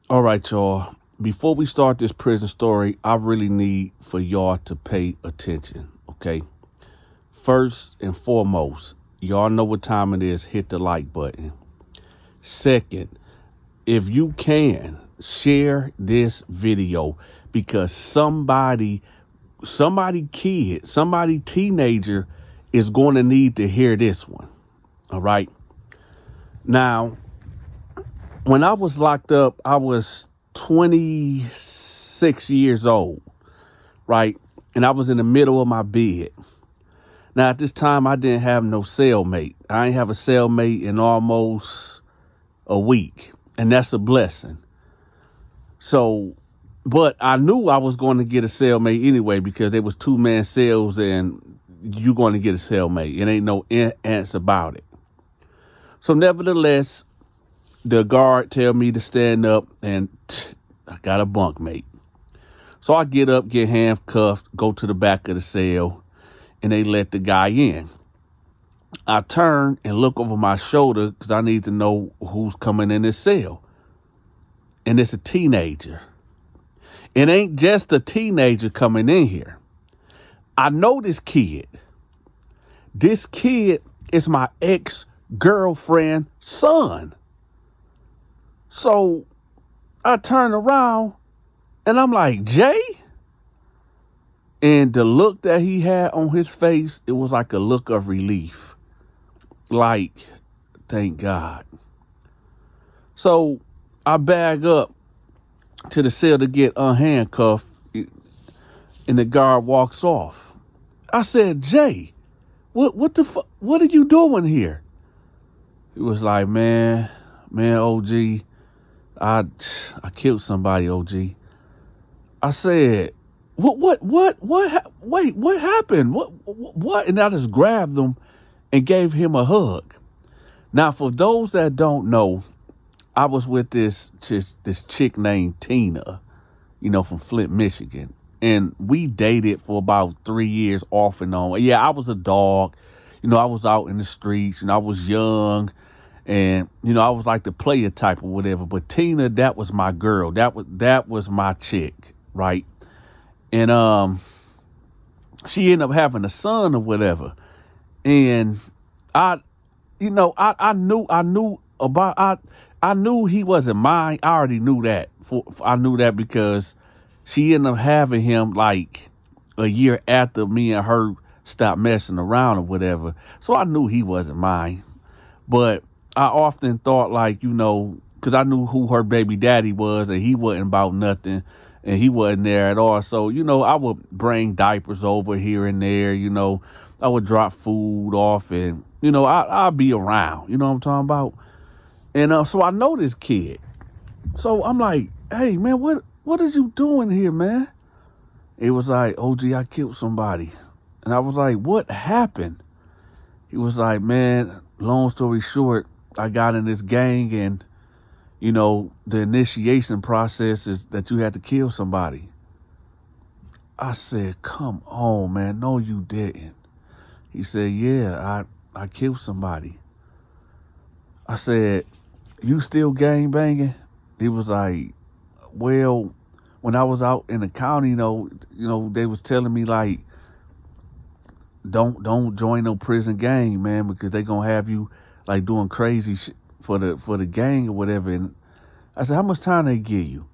All right, y'all. Before we start this prison story, I really need for y'all to pay attention, okay? First and foremost, y'all know what time it is. Hit the like button. Second, if you can, share this video because somebody kid, somebody teenager is going to need to hear this one. All right. Now, when I was locked up, I was 26 years old, right? And I was in the middle of my bed. Now, at this time, I didn't have no cellmate. I ain't have a cellmate in almost a week, and that's a blessing. So, but I knew I was going to get a cellmate anyway because there was two-man cells, and you're going to get a cellmate. It ain't no ants about it. So, nevertheless, the guard tell me to stand up, and I got a bunkmate. So I get up, get handcuffed, go to the back of the cell, and they let the guy in. I turn and look over my shoulder because I need to know who's coming in this cell. And it's a teenager. It ain't just a teenager coming in here. I know this kid. This kid is my ex-girlfriend's son. So I turn around and I'm like, Jay? And the look that he had on his face, it was like a look of relief. Like, thank God. So I bag up to the cell to get unhandcuffed, and the guard walks off. I said, Jay, what the fuck? What are you doing here? He was like, man, OG, I killed somebody, OG. I said, what, wait, what happened? What? And I just grabbed him and gave him a hug. Now, for those that don't know, I was with this chick named Tina, from Flint, Michigan. And we dated for about 3 years off and on. Yeah, I was a dog. I was out in the streets and I was young. And, I was like the player type or whatever. But Tina, that was my girl. That was my chick, right? And she ended up having a son or whatever. And I knew he wasn't mine. I already knew that. I knew that because she ended up having him like a year after me and her stopped messing around or whatever. So I knew he wasn't mine. But I often thought because I knew who her baby daddy was and he wasn't about nothing and he wasn't there at all. So, I would bring diapers over here and there, I would drop food off and, I'll be around, you know what I'm talking about? And so I know this kid. So I'm like, hey, man, what is you doing here, man? It was like, OG, I killed somebody. And I was like, what happened? He was like, man, long story short, I got in this gang and, the initiation process is that you had to kill somebody. I said, come on, man. No, you didn't. He said, yeah, I killed somebody. I said, you still gang banging? He was like, well, when I was out in the county, they was telling me like, don't join no prison gang, man, because they gonna have you like doing crazy shit for the gang or whatever. And I said, how much time they give you?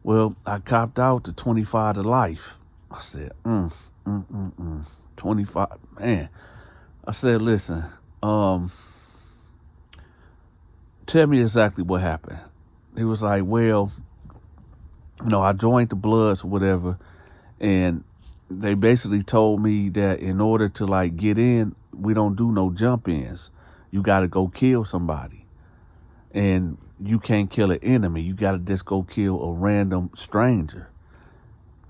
Well, I copped out to 25 to life. I said, 25, man. I said, listen, tell me exactly what happened. He was like, well, I joined the Bloods or whatever, and they basically told me that in order to like get in, we don't do no jump ins. You got to go kill somebody, and you can't kill an enemy. You got to just go kill a random stranger.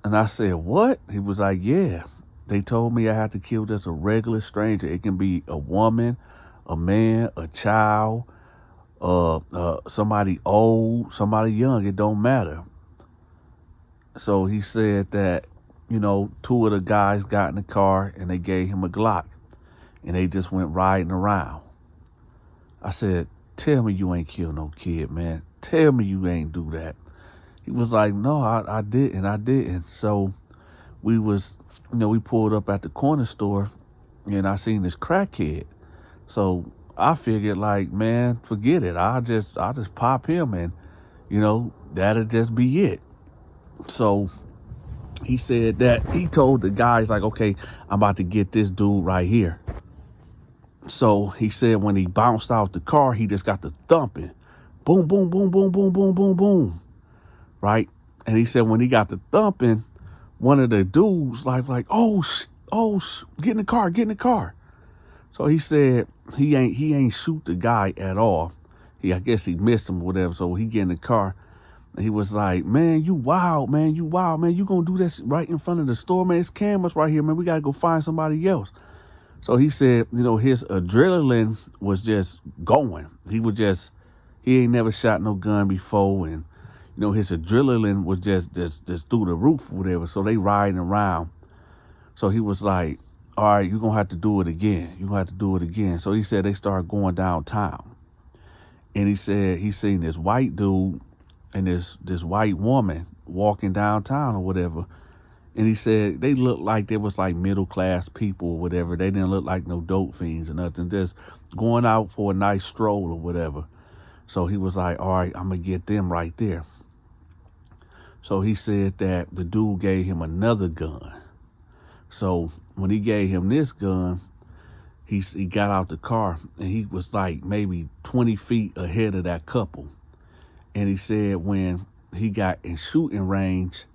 And I said, what? He was like, yeah. They told me I had to kill just a regular stranger. It can be a woman, a man, a child, somebody old, somebody young. It don't matter. So he said that, two of the guys got in the car and they gave him a Glock and they just went riding around. I said, tell me you ain't killed no kid, man. Tell me you ain't do that. He was like, no, I didn't. So we was, we pulled up at the corner store, and I seen this crackhead. So I figured, like, man, forget it. I'll just pop him, and that'll just be it. So he said that he told the guys, like, okay, I'm about to get this dude right here. So he said when he bounced out the car, he just got the thumping. Boom, boom, boom, boom, boom, boom, boom, boom. Right? And he said when he got the thumping, one of the dudes like, get in the car, get in the car. So he said he ain't shoot the guy at all. I guess he missed him or whatever. So he get in the car. And he was like, man, you wild, man. You gonna do this right in front of the store, man. It's cameras right here, man. We gotta go find somebody else. So he said, his adrenaline was just going. He ain't never shot no gun before, and his adrenaline was just through the roof or whatever. So they riding around. So he was like, all right, you're gonna have to do it again. You're gonna have to do it again. So he said they started going downtown. And he said he seen this white dude and this white woman walking downtown or whatever. And he said they looked like they was like middle-class people or whatever. They didn't look like no dope fiends or nothing. Just going out for a nice stroll or whatever. So he was like, all right, I'm going to get them right there. So he said that the dude gave him another gun. So when he gave him this gun, he got out the car, and he was like maybe 20 feet ahead of that couple. And he said when he got in shooting range,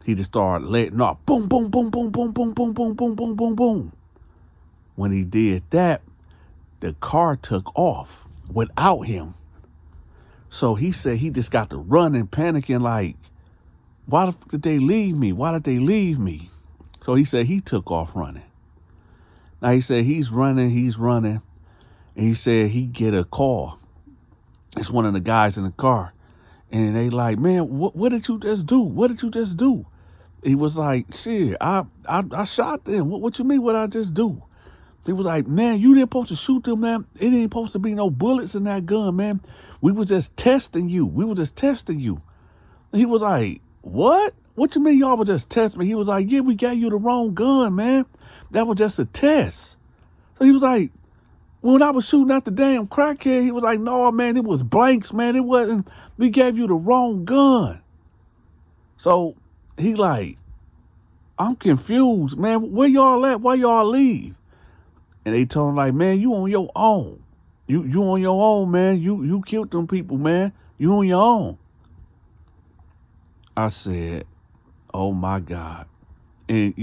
he just started letting off. Boom, boom, boom, boom, boom, boom, boom, boom, boom, boom, boom, boom. When he did that, the car took off without him. So he said he just got to running, panicking, like, why did they leave me? Why did they leave me? So he said he took off running. Now he said he's running, and he said he get a call. It's one of the guys in the car. And they like, man, what did you just do? What did you just do? He was like, shit, I shot them. What you mean what I just do? He was like, man, you didn't supposed to shoot them, man. It ain't supposed to be no bullets in that gun, man. We were just testing you. And he was like, what? What you mean y'all were just testing me? He was like, yeah, we gave you the wrong gun, man. That was just a test. So he was like, when I was shooting at the damn crackhead, he was like, no, man, it was blanks, man. It wasn't, we gave you the wrong gun. So he like, I'm confused, man. Where y'all at? Why y'all leave? And they told him like, man, you on your own. You on your own, man. You killed them people, man. You on your own. I said, oh my God. And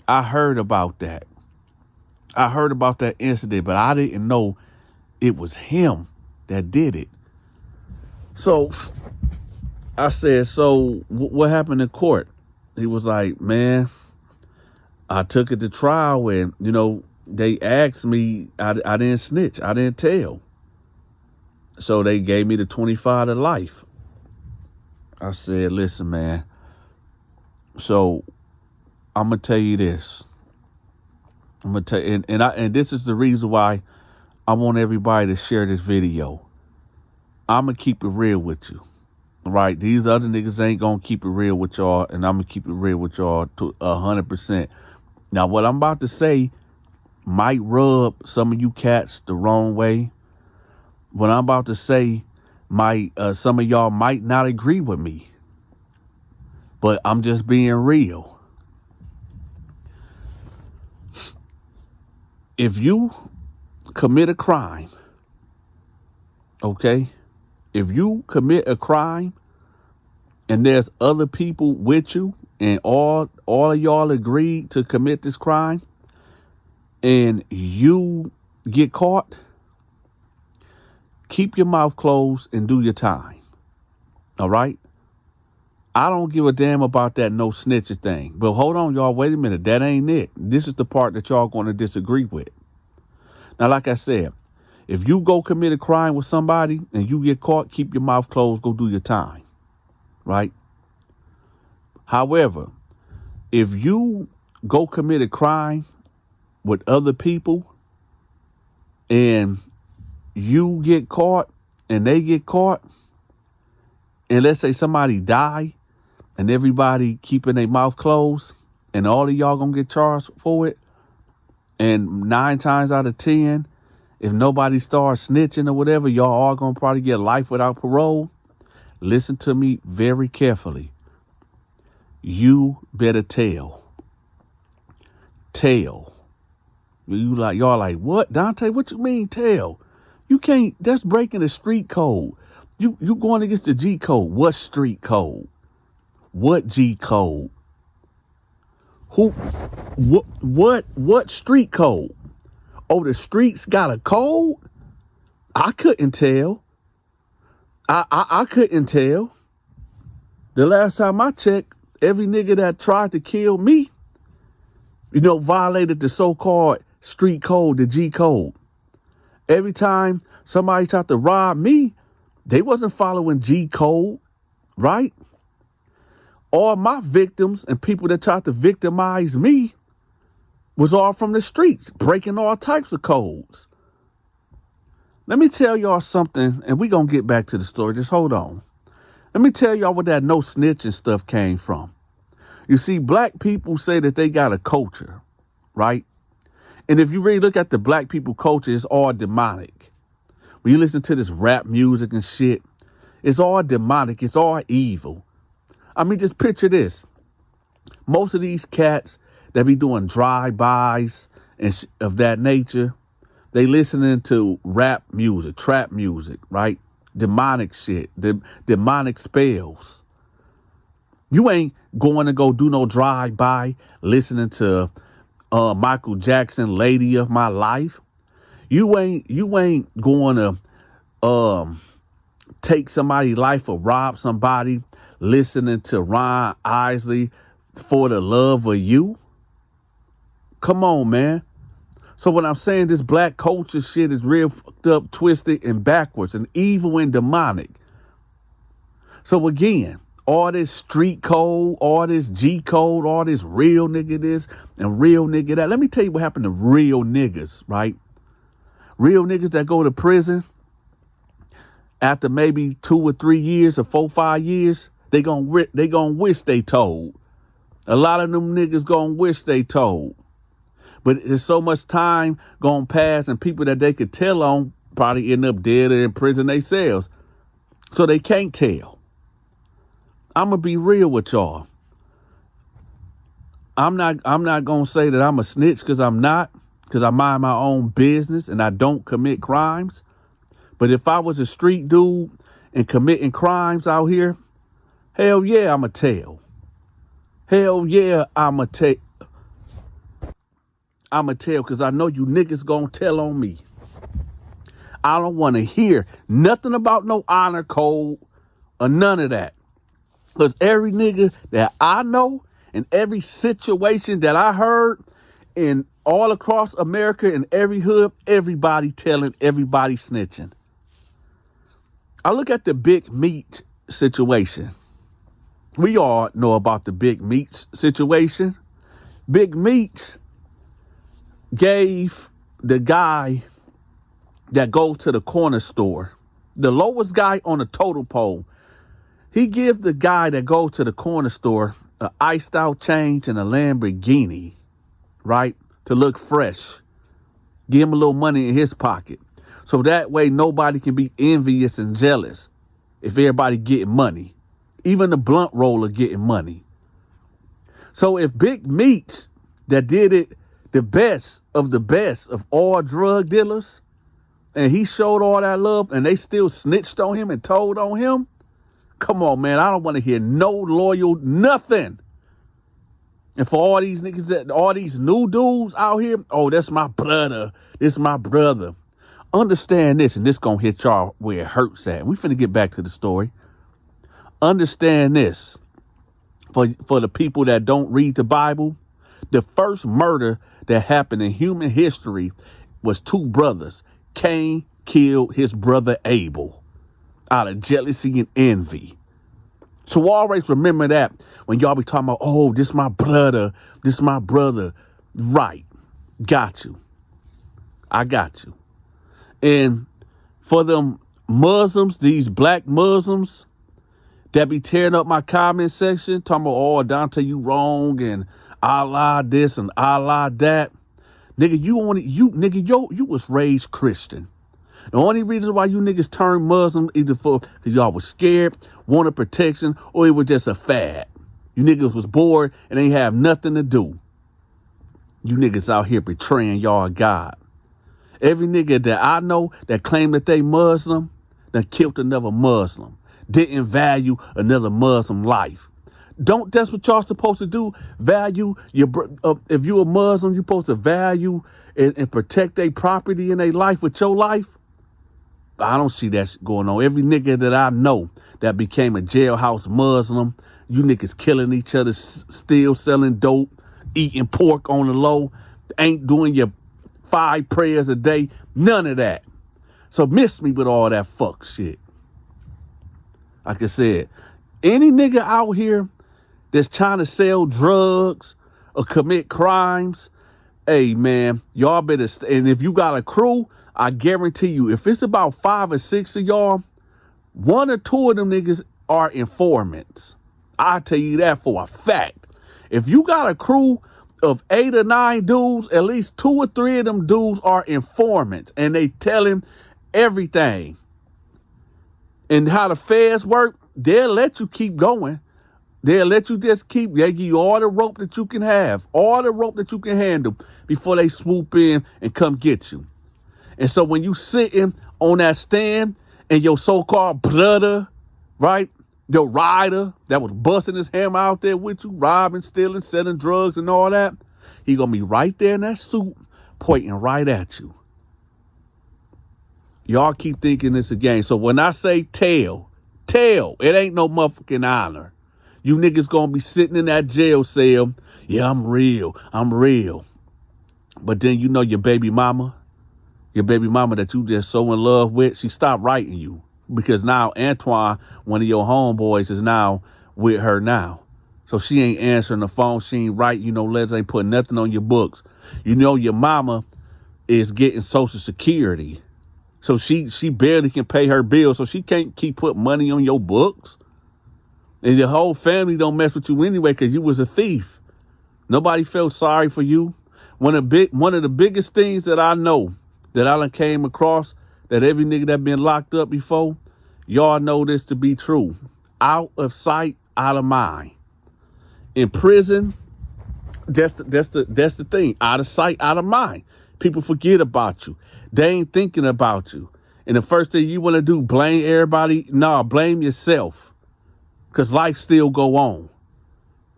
I heard about that. I heard about that incident, but I didn't know it was him that did it. So I said, so what happened in court? He was like, man, I took it to trial, and, they asked me, I didn't snitch. I didn't tell. So they gave me the 25 to life. I said, listen, man, so I'm going to tell you this. I'm going to tell you, and this is the reason why I want everybody to share this video. I'm going to keep it real with you. Right? These other niggas ain't going to keep it real with y'all, and I'm going to keep it real with y'all to 100%. Now, what I'm about to say might rub some of you cats the wrong way. What I'm about to say might, some of y'all might not agree with me, but I'm just being real. If you commit a crime, okay? If you commit a crime and there's other people with you and all of y'all agreed to commit this crime and you get caught, keep your mouth closed and do your time. All right? I don't give a damn about that no snitching thing. But hold on, y'all. Wait a minute. That ain't it. This is the part that y'all going to disagree with. Now, like I said, if you go commit a crime with somebody and you get caught, keep your mouth closed, go do your time. Right? However, if you go commit a crime with other people and you get caught and they get caught and let's say somebody die and everybody keeping their mouth closed and all of y'all gonna get charged for it, and 9 times out of 10, if nobody starts snitching or whatever, y'all all gonna probably get life without parole. Listen to me very carefully. You better tell. Tell. Y'all like, what, Dante? What you mean tell? You can't, that's breaking the street code. You going against the G code. What street code? What G code? What street code? Oh, the streets got a code? I couldn't tell. I couldn't tell. The last time I checked, every nigga that tried to kill me, violated the so-called street code, the G code. Every time somebody tried to rob me, they wasn't following G code, right? All my victims and people that tried to victimize me was all from the streets, breaking all types of codes. Let me tell y'all something, and we gonna get back to the story. Just hold on. Let me tell y'all where that no snitching stuff came from. You see, black people say that they got a culture, right? And if you really look at the black people culture, it's all demonic. When you listen to this rap music and shit, it's all demonic. It's all evil. I mean, just picture this. Most of these cats that be doing drive-bys and of that nature, they listening to rap music, trap music, right? Demonic shit, demonic spells. You ain't going to go do no drive-by listening to Michael Jackson, Lady of My Life. You ain't going to take somebody's life or rob somebody listening to Ron Isley, For the Love of You. Come on, man. So when I'm saying this black culture shit is real fucked up, twisted, and backwards, and evil and demonic. So again, all this street code, all this G code, all this real nigga this and real nigga that. Let me tell you what happened to real niggas, right? Real niggas that go to prison after maybe 2 or 3 years or 4, 5 years, they gonna wish they told. A lot of them niggas gonna wish they told. But there's so much time gone past and people that they could tell on probably end up dead or in prison themselves. So they can't tell. I'm going to be real with y'all. I'm not going to say that I'm a snitch because I'm not, because I mind my own business and I don't commit crimes. But if I was a street dude and committing crimes out here, hell yeah, I'm going to tell. Hell yeah, I'm going to tell. I'm going to tell because I know you niggas going to tell on me. I don't want to hear nothing about no honor code or none of that. Because every nigga that I know and every situation that I heard in all across America in every hood, everybody telling, everybody snitching. I look at the Big Meat situation. We all know about the Big Meat situation. Big Meat gave the guy that goes to the corner store, the lowest guy on the totem pole, he give the guy that goes to the corner store an iced out change and a Lamborghini, right? To look fresh. Give him a little money in his pocket. So that way nobody can be envious and jealous if everybody getting money. Even the blunt roller getting money. So if Big Meat that did it the best of all drug dealers, and he showed all that love and they still snitched on him and told on him, come on, man, I don't want to hear no loyal nothing. And for all these niggas, all these new dudes out here, oh, that's my brother. This my brother. Understand this, and this gonna hit y'all where it hurts at. We finna get back to the story. Understand this. For the people that don't read the Bible, the first murder that happened in human history was 2 brothers. Cain killed his brother Abel out of jealousy and envy. So always remember that when y'all be talking about, oh, this my brother. Right. Got you. I got you. And for them Muslims, these black Muslims, that be tearing up my comment section, talking about, oh, Donta, you wrong, and Allah this and Allah that. Nigga, you was raised Christian. The only reason why you niggas turned Muslim either because y'all was scared, wanted protection, or it was just a fad. You niggas was bored and ain't have nothing to do. You niggas out here betraying y'all God. Every nigga that I know that claimed that they Muslim, that killed another Muslim, didn't value another Muslim life. That's what y'all supposed to do. Value if you a Muslim, you supposed to value and protect their property and their life with your life. I don't see that going on. Every nigga that I know that became a jailhouse Muslim, you niggas killing each other, still selling dope, eating pork on the low, ain't doing your 5 prayers a day, none of that. So miss me with all that fuck shit. Like I said, any nigga out here that's trying to sell drugs or commit crimes, hey man, y'all better, and if you got a crew, I guarantee you, if it's about 5 or 6 of y'all, 1 or 2 of them niggas are informants. I tell you that for a fact. If you got a crew of 8 or 9 dudes, at least 2 or 3 of them dudes are informants, and they tell him everything. And how the feds work, they'll let you keep going. They'll let you just they give you all the rope that you can have, all the rope that you can handle before they swoop in and come get you. And so when you sitting on that stand and your so-called brother, right, your rider that was busting his hammer out there with you, robbing, stealing, selling drugs and all that, he gonna be right there in that suit pointing right at you. Y'all keep thinking it's a game. So when I say tell, it ain't no motherfucking honor. You niggas gonna be sitting in that jail cell. Yeah, I'm real. But then you know your baby mama that you just so in love with, she stopped writing you. Because now Antoine, one of your homeboys, is now with her now. So she ain't answering the phone. She ain't writing you no letters, ain't putting nothing on your books. You know your mama is getting Social Security. So she barely can pay her bills, so she can't keep putting money on your books. And your whole family don't mess with you anyway because you was a thief. Nobody felt sorry for you. One of the biggest things that I know that I done came across, that every nigga that been locked up before, y'all know this to be true. Out of sight, out of mind. In prison, that's the thing. Out of sight, out of mind. People forget about you. They ain't thinking about you. And the first thing you want to do, blame everybody? Nah, blame yourself. Because life still go on.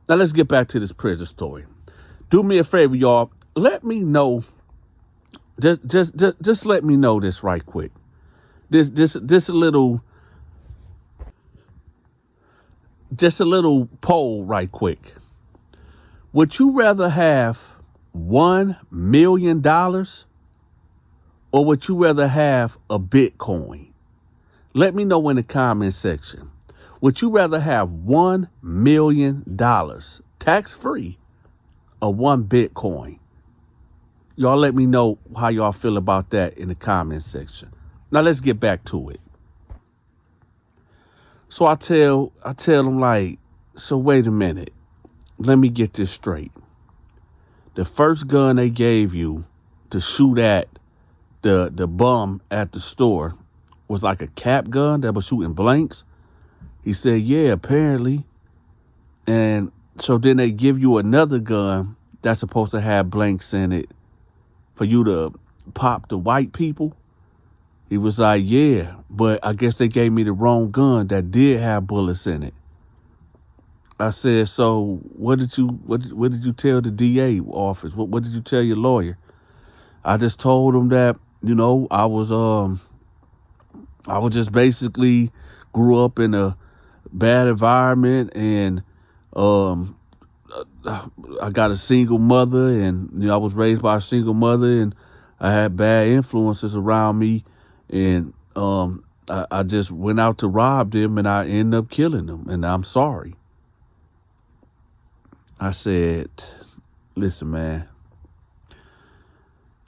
Now let's get back to this prison story. Do me a favor, y'all. Let me know. Just let me know this right quick. Just a little poll right quick. Would you rather have $1 million or would you rather have a Bitcoin? Let me know in the comment section. Would you rather have $1 million tax-free or 1 Bitcoin? Y'all let me know how y'all feel about that in the comment section. Now let's get back to it. So I tell them like, so wait a minute. Let me get this straight. The first gun they gave you to shoot at the bum at the store was like a cap gun that was shooting blanks. He said, yeah, apparently. And so then they give you another gun that's supposed to have blanks in it for you to pop the white people. He was like, yeah, but I guess they gave me the wrong gun that did have bullets in it. I said, so what did you tell the DA office? What did you tell your lawyer? I just told him that, I was just basically grew up in a bad environment, and I got a single mother, and I was raised by a single mother, and I had bad influences around me, and I just went out to rob them, and I ended up killing them, and I'm sorry. I said, listen, man.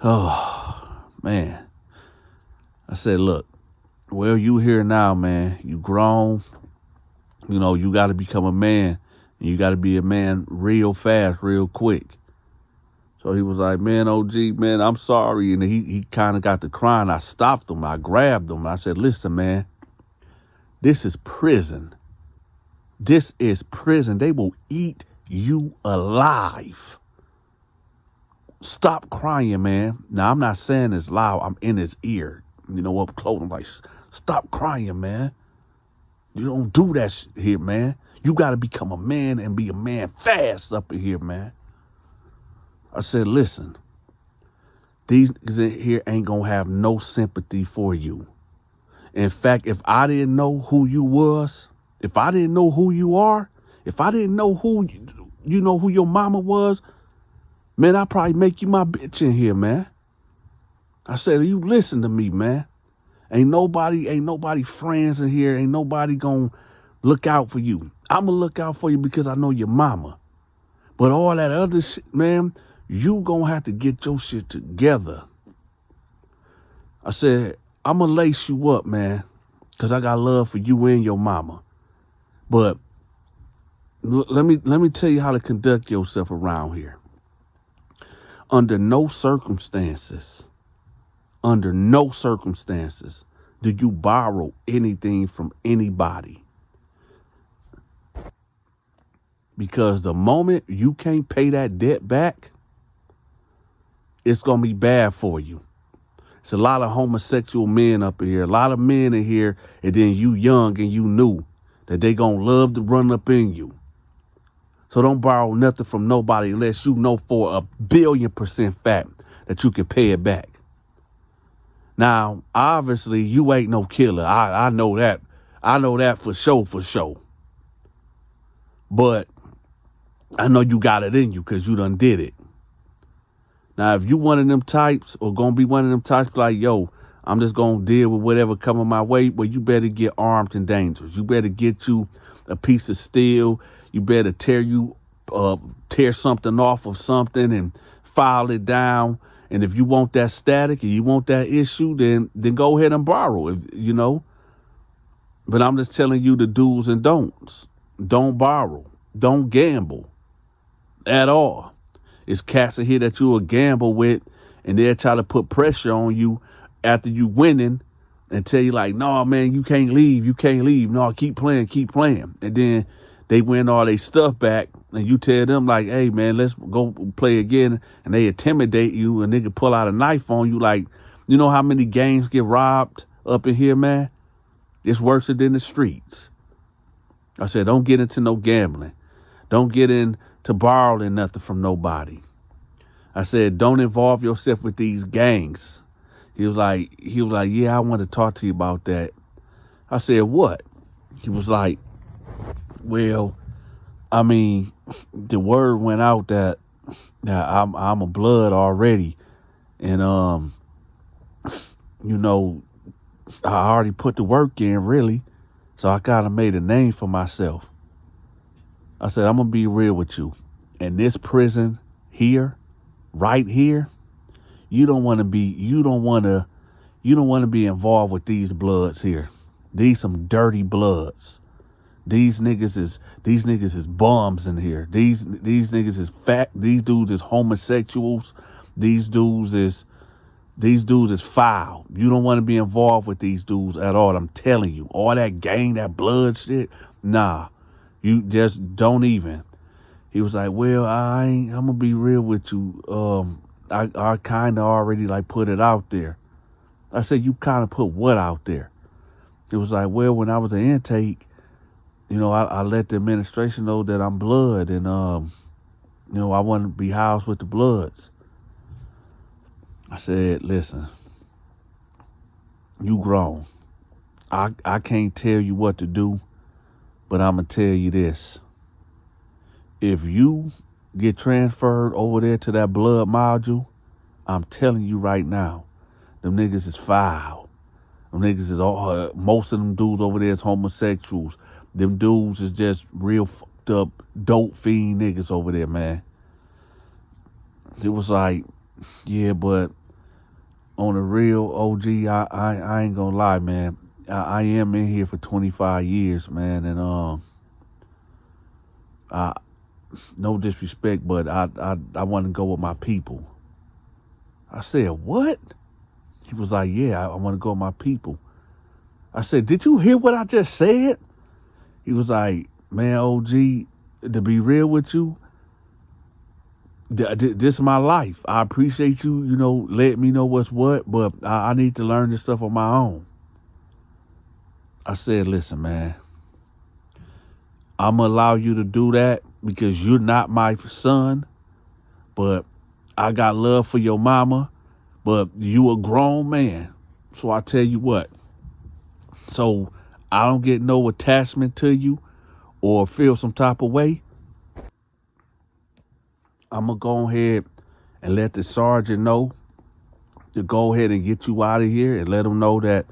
Oh, man. I said, look, well, you here now, man. You grown. You know, you got to become a man. And you got to be a man real fast, real quick. So he was like, man, OG, man, I'm sorry. And he kind of got to crying. I stopped him. I grabbed him. I said, listen, man, this is prison. This is prison. They will eat you alive. Stop crying, man. Now, I'm not saying this loud. I'm in his ear. You know, up close. I'm like, stop crying, man. You don't do that here, man. You got to become a man and be a man fast up in here, man. I said, listen, these niggas here ain't going to have no sympathy for you. In fact, if I didn't know who you was, if I didn't know who you are, if I didn't know who, you know who your mama was, man, I'd probably make you my bitch in here, man. I said, you listen to me, man. Ain't nobody friends in here. Ain't nobody gonna look out for you. I'ma look out for you because I know your mama. But all that other shit, man, you gonna have to get your shit together. I said, I'ma lace you up, man, because I got love for you and your mama. But let me tell you how to conduct yourself around here. Under no circumstances do you borrow anything from anybody. Because the moment you can't pay that debt back, it's going to be bad for you. It's a lot of homosexual men up in here, a lot of men in here, and then you young and you knew that they going to love to run up in you. So don't borrow nothing from nobody unless you know for 1,000,000,000% fact that you can pay it back. Now, obviously, you ain't no killer. I know that. I know that for sure. But I know you got it in you because you done did it. Now, if you one of them types or going to be one of them types like, yo, I'm just going to deal with whatever coming my way, well, you better get armed and dangerous. You better get you a piece of steel. You better tear something off of something and file it down. And if you want that static and you want that issue, then go ahead and borrow it, you know. But I'm just telling you the do's and don'ts. Don't borrow. Don't gamble at all. It's cats in here that you will gamble with, and they'll try to put pressure on you after you winning and tell you like, no, man, you can't leave. No, keep playing. And then they win all their stuff back, and you tell them like, hey, man, let's go play again. And they intimidate you, and they can pull out a knife on you. Like, you know how many games get robbed up in here, man? It's worse than the streets. I said, don't get into no gambling. Don't get into borrowing nothing from nobody. I said, don't involve yourself with these gangs. He was like, yeah, I want to talk to you about that. I said, what? He was like, well, I mean, the word went out that I'm a blood already. And, you know, I already put the work in, really. So I kind of made a name for myself. I said, I'm going to be real with you. In this prison here, right here, you don't want to be involved with these bloods here. These some dirty bloods. These niggas is bums in here. These niggas is fat. These dudes is homosexuals. These dudes is foul. You don't want to be involved with these dudes at all. I'm telling you, all that gang, that blood shit. Nah, you just don't even. He was like, well, I'm gonna be real with you. I kind of already like put it out there. I said, you kind of put what out there? It was like, well, when I was an intake, you know, I let the administration know that I'm blood, and you know, I want to be housed with the bloods. I said, listen, you grown. I can't tell you what to do, but I'm going to tell you this. If you get transferred over there to that blood module, I'm telling you right now, them niggas is foul. Them niggas is all, most of them dudes over there is homosexuals. Them dudes is just real fucked up, dope fiend niggas over there, man. It was like, yeah, but on a real OG, I ain't gonna lie, man. I am in here for 25 years, man, and No disrespect, but I want to go with my people. I said, what? He was like, yeah, I want to go with my people. I said, did you hear what I just said? He was like, man, OG, to be real with you, this is my life. I appreciate you, let me know what's what, but I need to learn this stuff on my own. I said, listen, man, I'm going to allow you to do that because you're not my son, but I got love for your mama, but you a grown man. So I tell you what, so I don't get no attachment to you or feel some type of way. I'm going to go ahead and let the sergeant know to go ahead and get you out of here and let him know that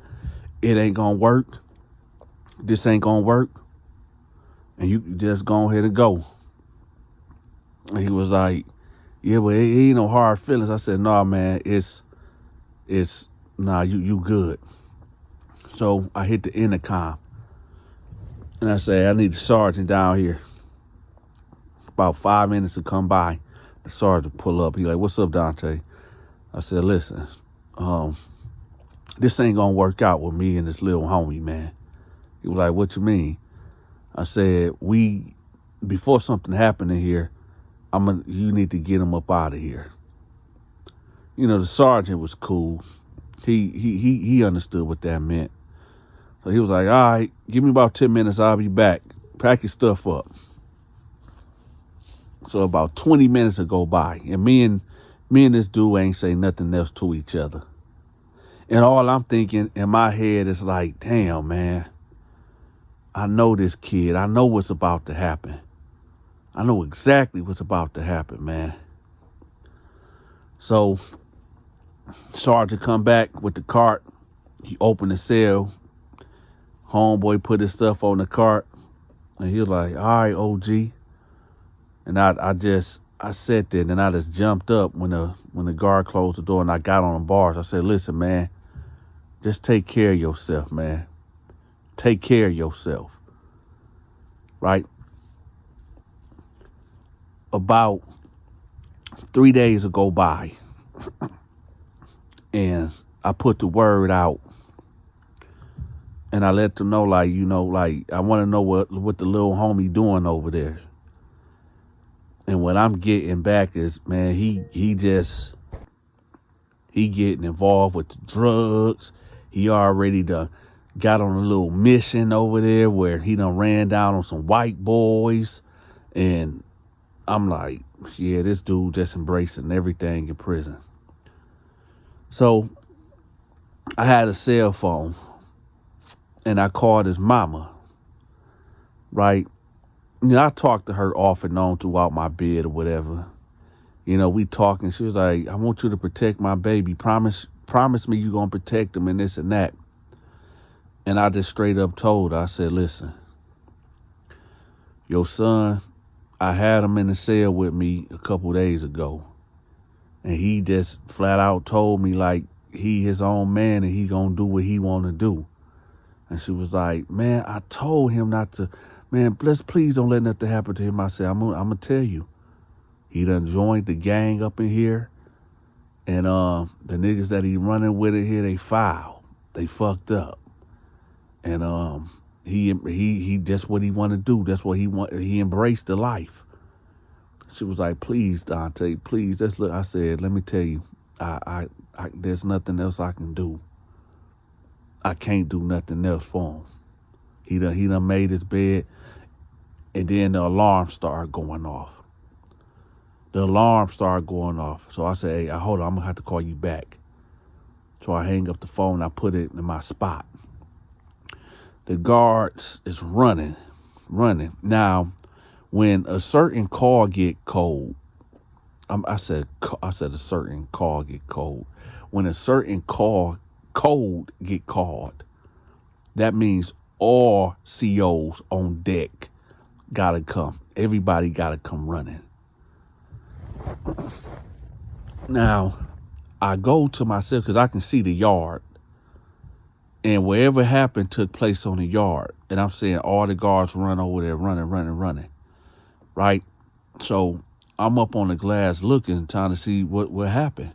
it ain't going to work. This ain't going to work. And you just go ahead and go. And he was like, yeah, but it ain't no hard feelings. I said, nah, man, you good. So I hit the intercom. And I said, I need the sergeant down here. About 5 minutes to come by. The sergeant pull up. He like, what's up, Dante? I said, listen, this ain't gonna work out with me and this little homie, man. He was like, what you mean? I said, before something happened in here, you need to get him up out of here. The sergeant was cool. He understood what that meant. So he was like, all right, give me about 10 minutes. I'll be back. Pack your stuff up. So about 20 minutes will go by. And me and this dude ain't say nothing else to each other. And all I'm thinking in my head is like, damn, man, I know this kid. I know what's about to happen. I know exactly what's about to happen, man. So sergeant come back with the cart. He opened the cell. Homeboy put his stuff on the cart. And he was like, all right, OG. And I sat there and I just jumped up when the guard closed the door and I got on the bars. I said, listen, man, just take care of yourself, man. Take care of yourself. Right? About 3 days go by. And I put the word out. And I let them know, I want to know what the little homie doing over there. And what I'm getting back is, man, he getting involved with the drugs. He already got on a little mission over there where he done ran down on some white boys. And I'm like, yeah, this dude just embracing everything in prison. So I had a cell phone and I called his mama, right? I talked to her off and on throughout my bid or whatever. We talking. She was like, I want you to protect my baby. Promise me you going to protect him and this and that. And I just straight up told her, I said, listen, your son, I had him in the cell with me a couple days ago. And he just flat out told me like he his own man and he going to do what he want to do. And she was like, man, I told him not to. Man, please don't let nothing happen to him. I said, I'm going to tell you. He done joined the gang up in here. And the niggas that he running with in here, they foul. They fucked up. And he that's what he want to do. That's what he want. He embraced the life. She was like, please, Dante, please. I said, let me tell you, I there's nothing else I can do. I can't do nothing else for him. He done made his bed. And then the alarm started going off. So I said, hey, hold on, I'm going to have to call you back. So I hang up the phone. I put it in my spot. The guards is running. Now, when a certain call get cold, I said a certain call get cold. When a certain code get called, that means all COs on deck gotta come. Everybody gotta come running. Now, I go to myself because I can see the yard. And wherever happened took place on the yard. And I'm seeing all the guards run over there, running. right? So I'm up on the glass looking, trying to see what happened.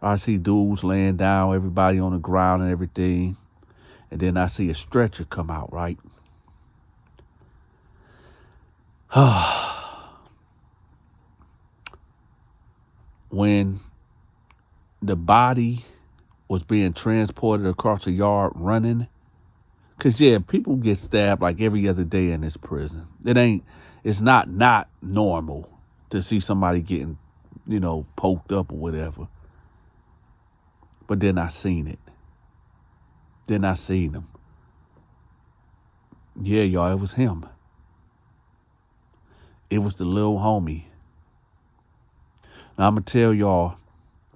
I see dudes laying down, everybody on the ground and everything. And then I see a stretcher come out, right? When the body was being transported across the yard running, because, yeah, people get stabbed like every other day in this prison. It's not normal to see somebody getting, poked up or whatever. But then I seen it. Then I seen him. Yeah, y'all, it was him. It was the little homie. Now, I'm going to tell y'all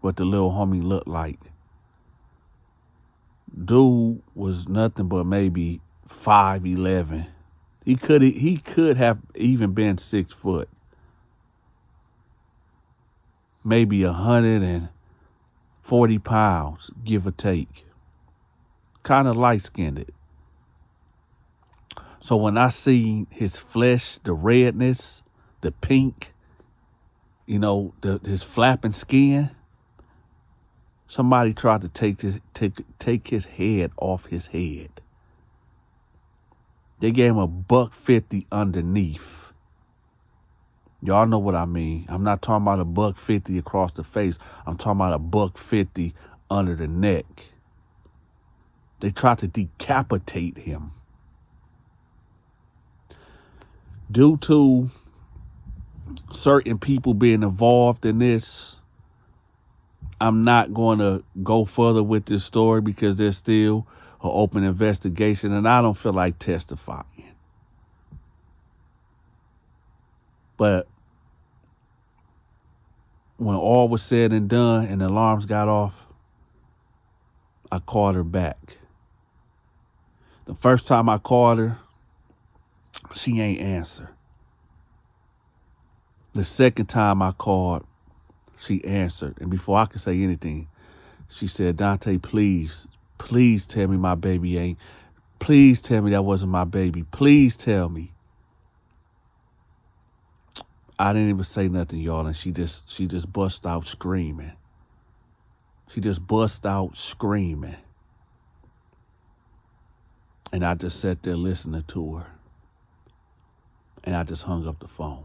what the little homie looked like. Dude was nothing but maybe 5'11". He could have even been 6 foot. Maybe 140 pounds, give or take. Kind of light-skinned. So when I see his flesh, the redness, the pink, his flapping skin, somebody tried to take his head off his head. They gave him a $150 underneath. Y'all know what I mean. I'm not talking about a $150 across the face. I'm talking about a $150 under the neck. They tried to decapitate him. Due to certain people being involved in this, I'm not going to go further with this story because there's still an open investigation and I don't feel like testifying. But when all was said and done and the alarms got off, I called her back. The first time I called her, she ain't answer. The second time I called, she answered. And before I could say anything, she said, Dante, please tell me my baby ain't. Please tell me that wasn't my baby. Please tell me. I didn't even say nothing, y'all, and she just bust out screaming. She just bust out screaming. And I just sat there listening to her. And I just hung up the phone.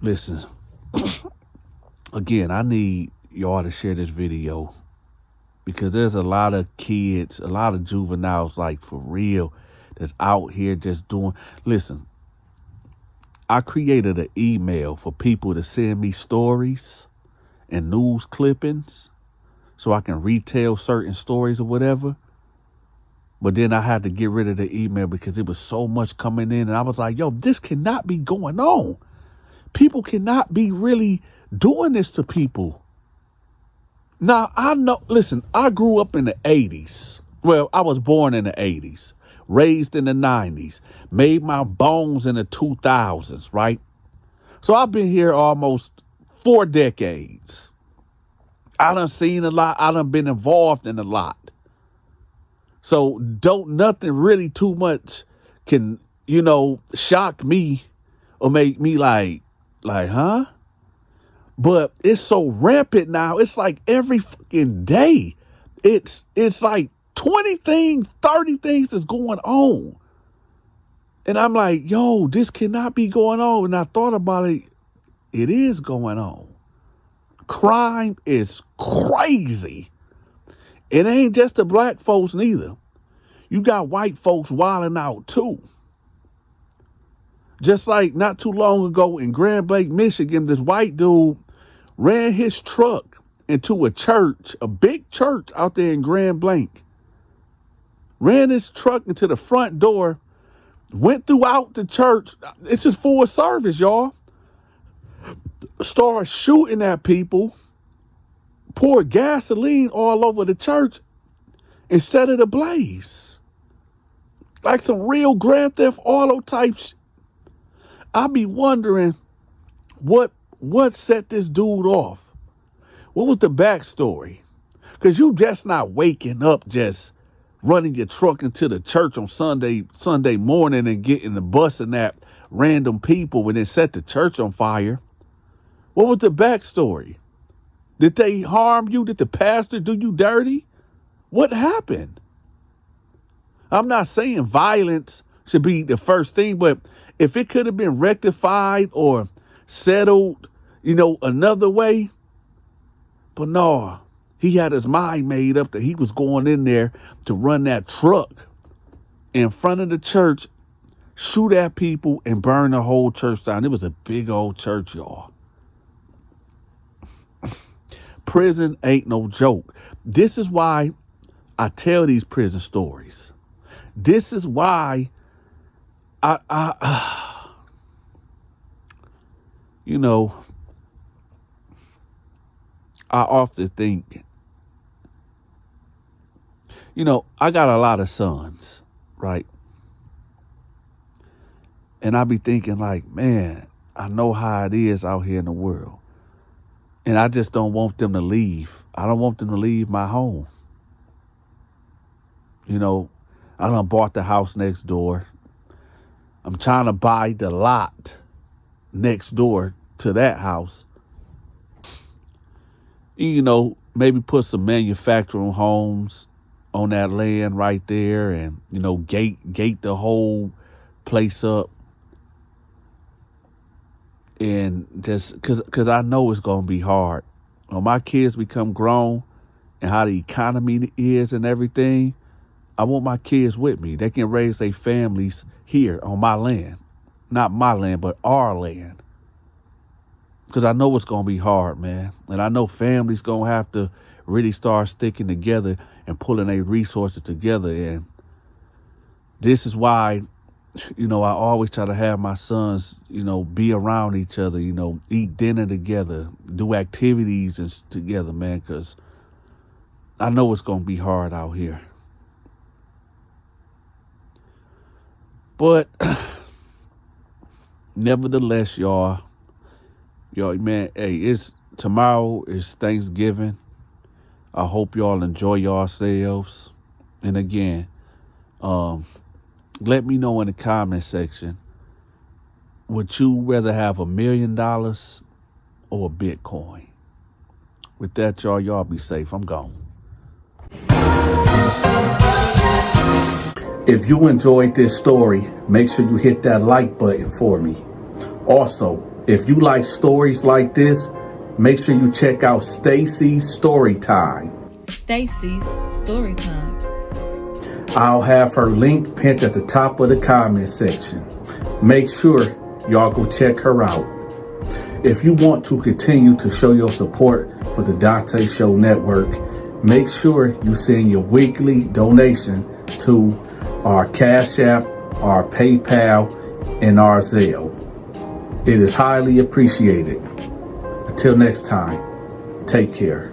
Listen, again, I need y'all to share this video because there's a lot of kids, a lot of juveniles, like for real, that's out here just doing. Listen, I created an email for people to send me stories and news clippings so I can retell certain stories or whatever. But then I had to get rid of the email because it was so much coming in. And I was like, yo, this cannot be going on. People cannot be really doing this to people. Now, I know, listen, I grew up in the 80s. Well, I was born in the 80s, raised in the 90s, made my bones in the 2000s, right? So I've been here almost 4 decades. I done seen a lot. I done been involved in a lot. So don't nothing really too much can, shock me or make me like, huh? But it's so rampant now. It's like every fucking day. It's like 20 things, 30 things is going on. And I'm like, yo, this cannot be going on. And I thought about it. It is going on. Crime is crazy. It ain't just the black folks neither. You got white folks wilding out too. Just like not too long ago in Grand Blanc, Michigan, this white dude ran his truck into a church, a big church out there in Grand Blanc. Ran his truck into the front door, went throughout the church. It's just full service, y'all. Started shooting at people, poured gasoline all over the church and set it ablaze. Like some real Grand Theft Auto type shit. I be wondering what set this dude off. What was the backstory? Because you just not waking up just running your truck into the church on Sunday morning and getting the busing at random people and then set the church on fire. What was the backstory? Did they harm you? Did the pastor do you dirty? What happened? I'm not saying violence should be the first thing, but if it could have been rectified or settled, another way. But no, he had his mind made up that he was going in there to run that truck in front of the church, shoot at people, and burn the whole church down. It was a big old church, y'all. Prison ain't no joke. This is why I tell these prison stories. This is why I often think, I got a lot of sons, right? And I be thinking like, man, I know how it is out here in the world. And I just don't want them to leave. I don't want them to leave my home. I done bought the house next door. I'm trying to buy the lot next door to that house. Maybe put some manufacturing homes on that land right there and, gate the whole place up. And just because I know it's going to be hard. When my kids become grown and how the economy is and everything, I want my kids with me. They can raise their families here on my land. Not my land, but our land. Because I know it's going to be hard, man. And I know families going to have to really start sticking together and pulling their resources together. And this is why, I always try to have my sons, be around each other, eat dinner together, do activities and together, man, because I know it's going to be hard out here. But nevertheless, y'all, man, hey, tomorrow is Thanksgiving. I hope y'all enjoy yourselves. And again, let me know in the comment section, would you rather have $1 million or a Bitcoin? With that, y'all be safe. I'm gone. If you enjoyed this story, make sure you hit that like button for me. Also, if you like stories like this, make sure you check out Stacy's Storytime. Stacy's Storytime. I'll have her link pinned at the top of the comment section. Make sure y'all go check her out. If you want to continue to show your support for the Donta Show Network, make sure you send your weekly donation to our Cash App, our PayPal, and our Zelle. It is highly appreciated. Until next time, take care.